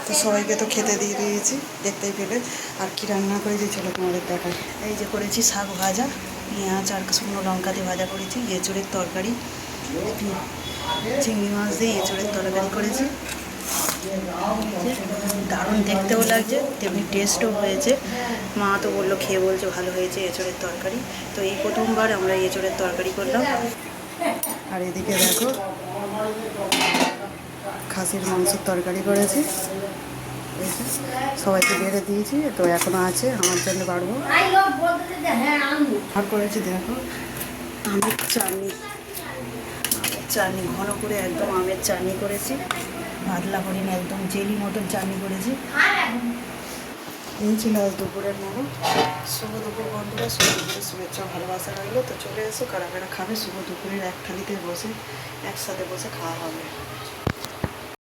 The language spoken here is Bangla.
তো সবাইকে তো খেতে দিয়ে দিয়েছি দেখতেই পেলে। আর কি রান্না করেছি চলো তোমাদের দেখাই। এই যে করেছি শাক ভাজা, পেঁয়াজ আর শুকনো লঙ্কা দিয়ে ভাজা করেছি, এঁচোড়ের তরকারি, চিংড়ি মাছ দিয়ে এঁচোড়ের তরকারি করেছি। দারুণ দেখতেও লাগছে, তেমনি টেস্টও হয়েছে। মা তো বললো, খেয়ে বলছে ভালো হয়েছে এঁচোড়ের তরকারি। তো এই প্রথমবার আমরা এঁচোড়ের তরকারি করলাম। আর এদিকে দেখো খাসির মাংসের তরকারি করেছি, সবাইকে বেড়ে দিয়েছি। তো এখনো আছে, আমার জন্য বাড়বো। আর করেছি দেখো আমের চাটনি, চাটনি ঘন করে একদম আমের চাটনি করেছি, পাতলা করে না, একদম জেলি মতন চাটনি করেছি। এই ছিল আজ দুপুরের মেনু। শুভ দুপুর বন্ধুরা, শুভ দুপুরের শুভেচ্ছা ভালোবাসা রইলো। তো চলে এসো, কারা কারা খাবে শুভ দুপুরের এক থালিতে বসে একসাথে বসে খাওয়া হবে।